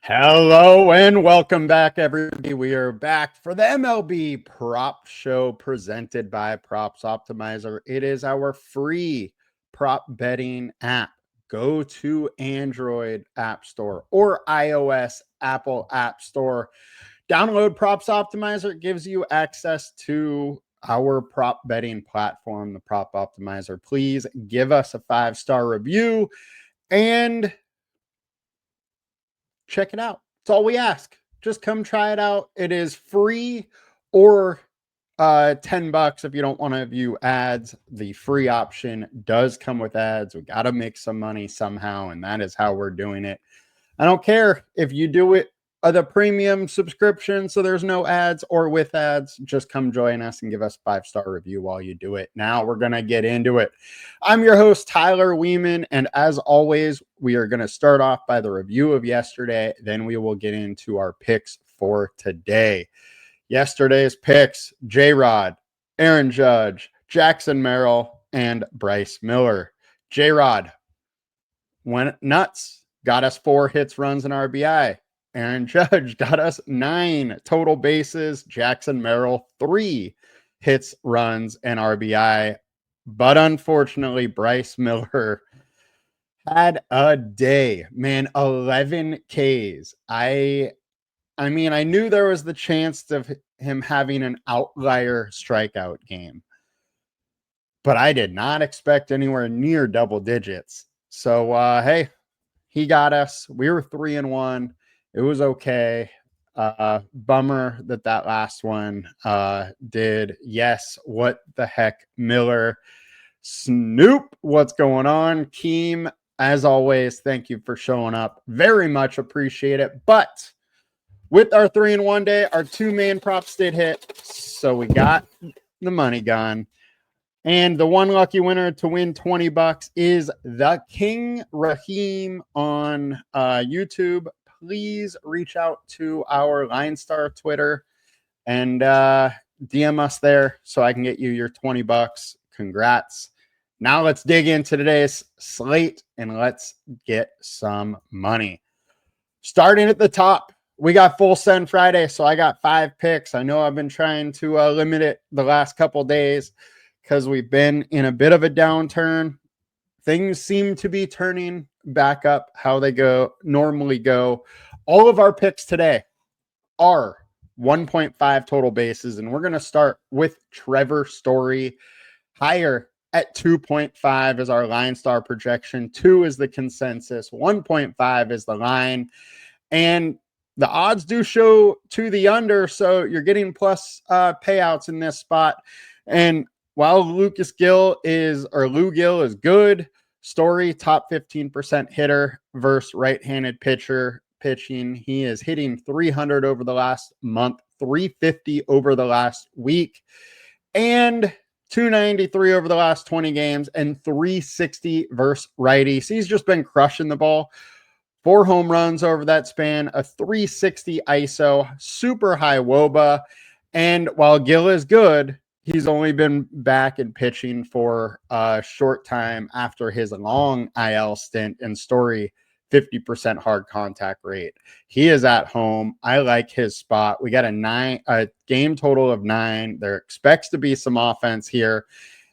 Hello and welcome back, everybody. We are back for the MLB Prop Show presented by Props Optimizer. It is our free prop betting app. Go to Android App Store or iOS Apple App Store. Download Props Optimizer. It gives you access to our prop betting platform, the Prop Optimizer. Please give us a 5-star review and check it out. It's all we ask. Just come try it out. It is free or $10 if you don't want to view ads. The free option does come with ads. We got to make some money somehow, and that is how we're doing it. I don't care if you do it the premium subscription, so there's no ads, or with ads. Just come join us and give us a 5-star review while you do it. Now we're going to get into it. I'm your host, Tyler Wiemann, and as always, we are going to start off by the review of yesterday. Then we will get into our picks for today. Yesterday's picks: J-Rod, Aaron Judge, Jackson Merrill, and Bryce Miller. J-Rod went nuts, got us 4 hits, runs, and RBI. Aaron Judge got us 9 total bases. Jackson Merrill, 3 hits, runs, and RBI. But unfortunately, Bryce Miller had a day. Man, 11 Ks. I mean, I knew there was the chance of him having an outlier strikeout game, but I did not expect anywhere near double digits. So, hey, he got us. We were 3-1. It was okay. Bummer that last one did. Yes, what the heck, Miller. Snoop, what's going on? Keem, as always, thank you for showing up. Very much appreciate it. But with our 3-1 day, our 2 main props did hit. So we got the money gone. And the one lucky winner to win $20 is the King Raheem on YouTube. Please reach out to our LineStar Twitter and DM us there so I can get you your $20. Congrats. Now let's dig into today's slate and let's get some money. Starting at the top, we got Full Send Friday, so I got 5 picks. I know I've been trying to limit it the last couple days because we've been in a bit of a downturn. Things seem to be turning back up how they normally go. All of our picks today are 1.5 total bases, and we're going to start with Trevor Story. Higher at 2.5 is our LineStar projection. 2 is the consensus. 1.5 is the line. And the odds do show to the under, so you're getting plus payouts in this spot. And while Lou Gil is good, Story, top 15% hitter versus right-handed pitcher pitching. He is hitting 300 over the last month, 350 over the last week, and 293 over the last 20 games, and 360 versus righties. He's just been crushing the ball. 4 home runs over that span, a 360 ISO, super high WOBA. And while Gil is good, he's only been back in pitching for a short time after his long IL stint, and Story 50% hard contact rate. He is at home. I like his spot. We got a game total of 9. There expects to be some offense here.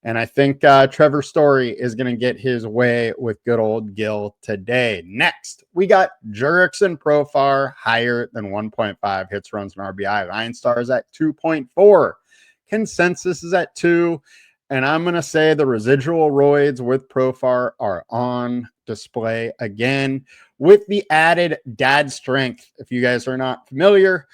And I think Trevor Story is going to get his way with good old Gil today. Next, we got Jurickson Profar, higher than 1.5 hits, runs, and RBI. LineStar is at 2.4. Consensus is at 2, and I'm going to say the residual roids with Profar are on display again with the added dad strength. If you guys are not familiar,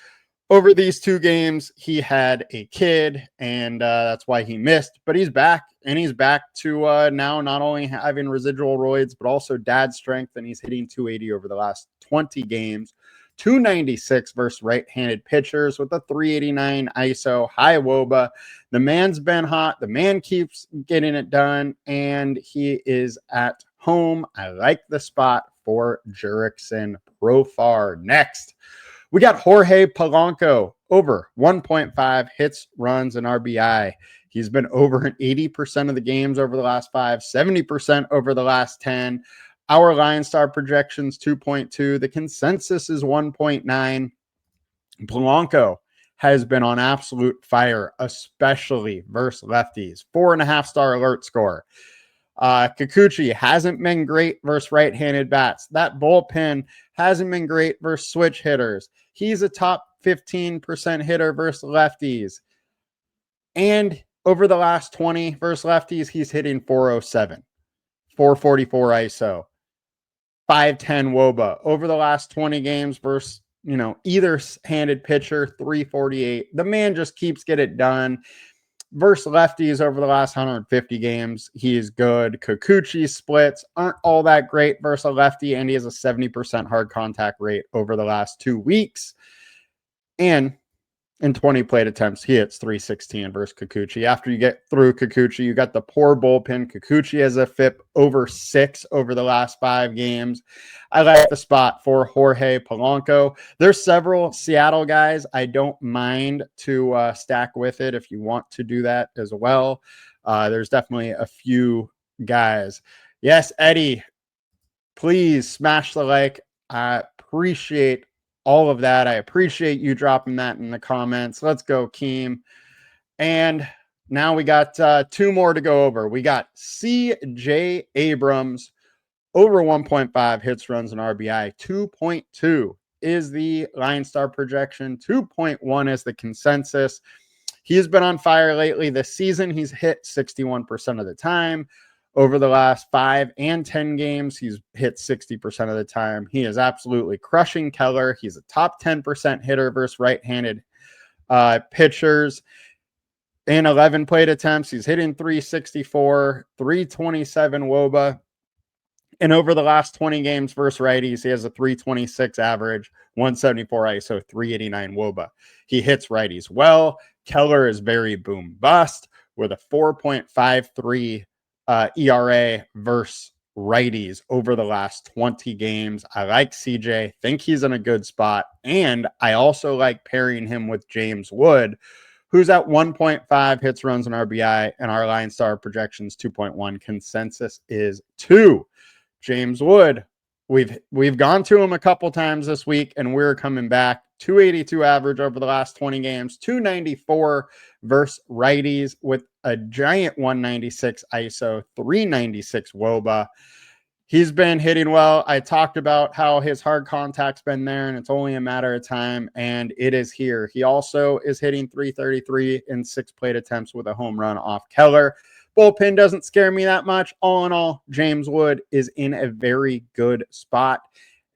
over these 2 games, he had a kid, and that's why he missed, but he's back, and he's back to now not only having residual roids, but also dad strength, and he's hitting 280 over the last 20 games. 296 versus right-handed pitchers with a 389 ISO, high WOBA. The man's been hot. The man keeps getting it done, and he is at home. I like the spot for Jurickson Profar. Next, we got Jorge Polanco, over 1.5 hits, runs, and RBI. He's been over 80% of the games over the last 5, 70% over the last 10. Our LineStar projections 2.2. The consensus is 1.9. Polanco has been on absolute fire, especially versus lefties. 4.5-star alert score. Kikuchi hasn't been great versus right-handed bats. That bullpen hasn't been great versus switch hitters. He's a top 15% hitter versus lefties. And over the last 20 versus lefties, he's hitting 407, 444 ISO, 510 WOBA. Over the last 20 games versus, either handed pitcher, 348. The man just keeps getting it done. Versus lefties over the last 150 games, he is good. Kikuchi splits aren't all that great versus a lefty, and he has a 70% hard contact rate over the last 2 weeks. And in 20 plate attempts, he hits 316 versus Kikuchi. After you get through Kikuchi, you got the poor bullpen. Kikuchi has a FIP over 6 over the last 5 games. I like the spot for Jorge Polanco. There's several Seattle guys. I don't mind to stack with it if you want to do that as well. There's definitely a few guys. Yes, Eddie, please smash the like. I appreciate all of that. I appreciate you dropping that in the comments. Let's go, Keem. And now we got 2 more to go over. We got CJ Abrams over 1.5 hits, runs, and RBI. 2.2 is the LineStar projection. 2.1 is the consensus. He's been on fire lately this season. He's hit 61% of the time. Over the last 5 and 10 games, he's hit 60% of the time. He is absolutely crushing Keller. He's a top 10% hitter versus right-handed pitchers. In 11 plate attempts, he's hitting 364, 327 WOBA. And over the last 20 games versus righties, he has a 326 average, 174 ISO, 389 WOBA. He hits righties well. Keller is very boom bust with a 4.53 ERA versus righties over the last 20 games. I like CJ, think he's in a good spot. And I also like pairing him with James Wood, who's at 1.5 hits, runs, and RBI. And our LineStar projections 2.1. Consensus is 2. James Wood, we've gone to him a couple times this week, and we're coming back. 282 average over the last 20 games, 294 versus righties with a giant 196 ISO, 396 WOBA. He's been hitting well. I talked about how his hard contact's been there, and it's only a matter of time, and it is here. He also is hitting 333 in 6 plate attempts with a home run off Keller. Bullpen doesn't scare me that much. All in all, James Wood is in a very good spot.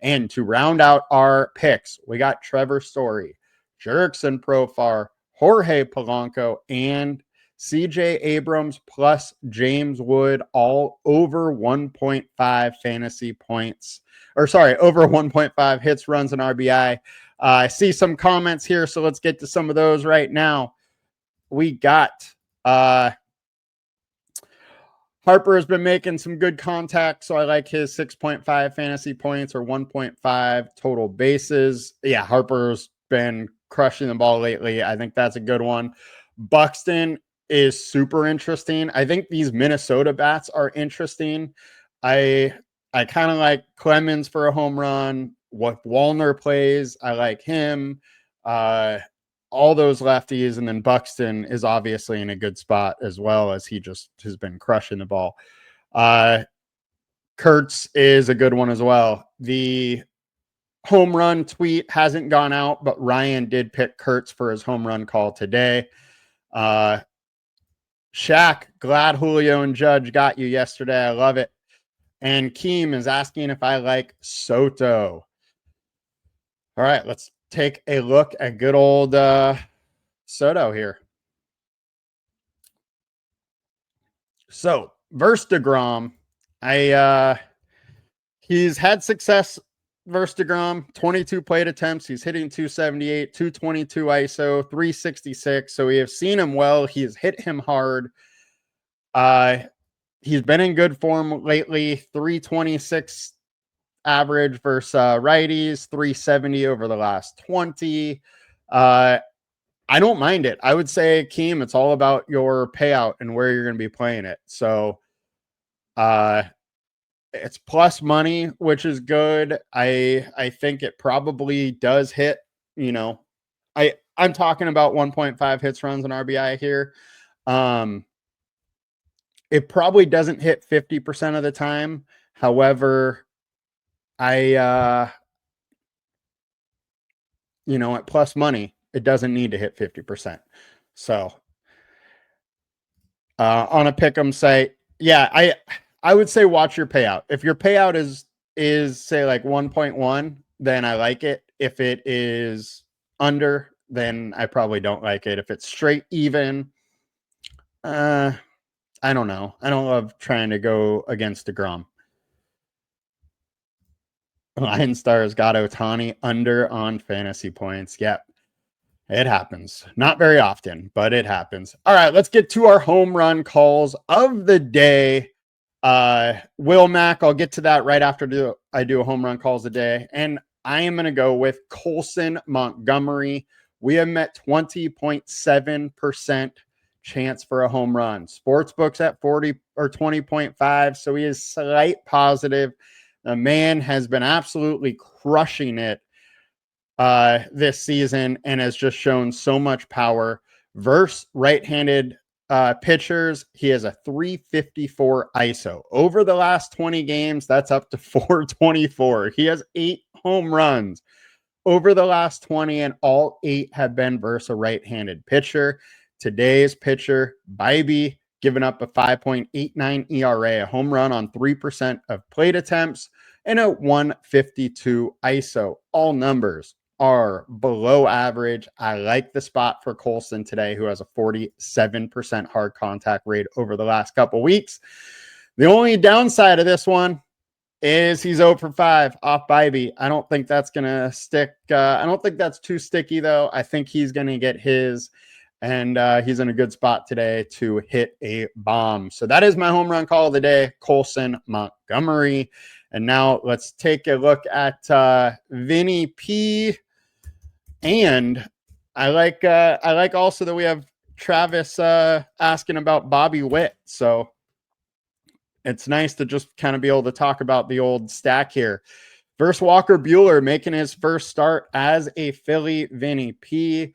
And to round out our picks, we got Trevor Story, Jurickson Profar, Jorge Polanco, and CJ Abrams plus James Wood, all over 1.5 fantasy points. Over 1.5 hits, runs, and RBI. I see some comments here, so let's get to some of those right now. We got Harper has been making some good contact, so I like his 6.5 fantasy points or 1.5 total bases. Yeah, Harper's been crushing the ball lately. I think that's a good one. Buxton is super interesting. I think these Minnesota bats are interesting. I kind of like Clemens for a home run. What Wallner plays, I like him. All those lefties, and then Buxton is obviously in a good spot as well, as he just has been crushing the ball. Kurtz is a good one as well. The home run tweet hasn't gone out, but Ryan did pick Kurtz for his home run call today. Shaq, glad Julio and Judge got you yesterday. I love it. And Keem is asking if I like Soto. All right, let's take a look at good old Soto here. So versus DeGrom, he's had success versus DeGrom. 22 plate attempts. He's hitting 278, 222 ISO, 366. So we have seen him well. He has hit him hard. He's been in good form lately. 326 average versus righties, 370 over the last 20. I don't mind it. I would say, Keem, it's all about your payout and where you're going to be playing it. So It's plus money, which is good. I think it probably does hit, you know, I'm talking about 1.5 hits, runs, and RBI here. It probably doesn't hit 50% of the time. However, at plus money, it doesn't need to hit 50%. So on a pick'em site, yeah, I would say watch your payout. If your payout is say like 1.1, then I like it. If it is under, then I probably don't like it. If it's straight even, I don't know. I don't love trying to go against DeGrom. LineStar's got Ohtani under on fantasy points. Yep. It happens. Not very often, but it happens. All right, let's get to our home run calls of the day. Will Mac, I'll get to that right after I do a home run calls a day. And I am going to go with Colson Montgomery. We have met 20.7% chance for a home run. Sportsbooks at 40 or 20.5. So he is slight positive. The man has been absolutely crushing it this season and has just shown so much power. Versus right-handed pitchers, he has a 354 ISO. Over the last 20 games, that's up to 424. He has 8 home runs over the last 20, and all 8 have been versus a right-handed pitcher. Today's pitcher, Bybee, giving up a 5.89 ERA, a home run on 3% of plate attempts, and a 152 ISO. All numbers are below average. I like the spot for Colson today, who has a 47% hard contact rate over the last couple weeks. The only downside of this one is he's 0 for 5 off Bybee. I don't think that's going to stick. I don't think that's too sticky, though. I think he's going to get his, and he's in a good spot today to hit a bomb. So that is my home run call of the day, Colson Montgomery. And now let's take a look at Vinny P. And I like also that we have Travis asking about Bobby Witt. So it's nice to just kind of be able to talk about the old stack here. Versus Walker Buehler making his first start as a Philly. Vinny P.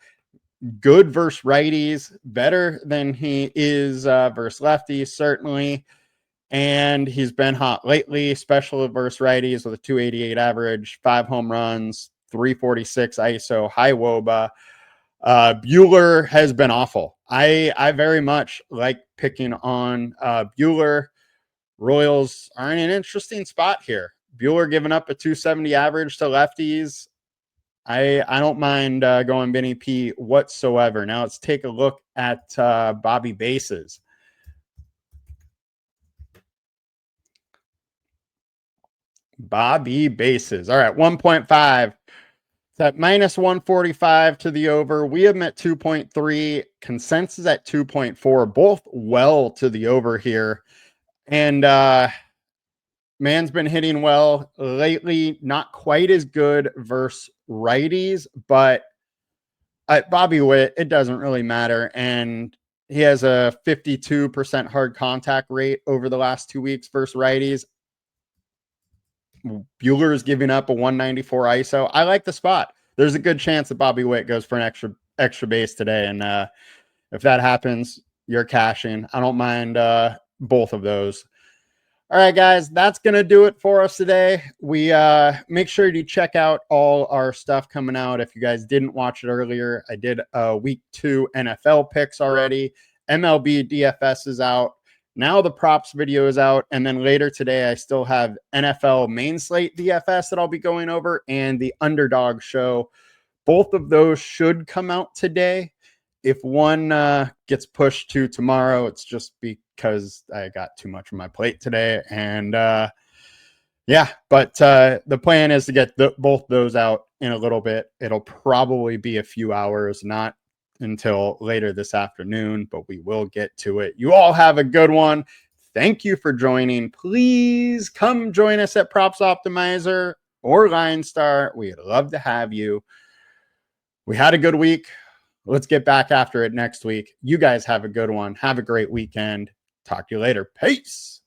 Good versus righties, better than he is versus lefties, certainly. And he's been hot lately, especially versus righties with a 288 average, 5 home runs, 346 ISO, high WOBA. Buehler has been awful. I very much like picking on Buehler. Royals are in an interesting spot here. Buehler giving up a 270 average to lefties. I don't mind going Vinny P whatsoever. Now let's take a look at Bobby Bases. Bobby Bases. All right, 1.5. It's at minus 145 to the over. We have met 2.3. Consensus at 2.4. Both well to the over here. And man's been hitting well lately. Not quite as good versus righties, but at Bobby Witt, it doesn't really matter. And he has a 52% hard contact rate over the last 2 weeks versus righties. Buehler is giving up a 194 ISO. I like the spot. There's a good chance that Bobby Witt goes for an extra base today. And if that happens, you're cashing. I don't mind both of those. All right, guys, that's going to do it for us today. We make sure to check out all our stuff coming out. If you guys didn't watch it earlier, I did week 2 NFL picks already. MLB DFS is out. Now the props video is out. And then later today, I still have NFL main slate DFS that I'll be going over and the Underdog show. Both of those should come out today. If one gets pushed to tomorrow, it's just because I got too much on my plate today. And yeah, but the plan is to get both those out in a little bit. It'll probably be a few hours, not until later this afternoon, but we will get to it. You all have a good one. Thank you for joining. Please come join us at Props Optimizer or LineStar. We'd love to have you. We had a good week. Let's get back after it next week. You guys have a good one. Have a great weekend. Talk to you later. Peace.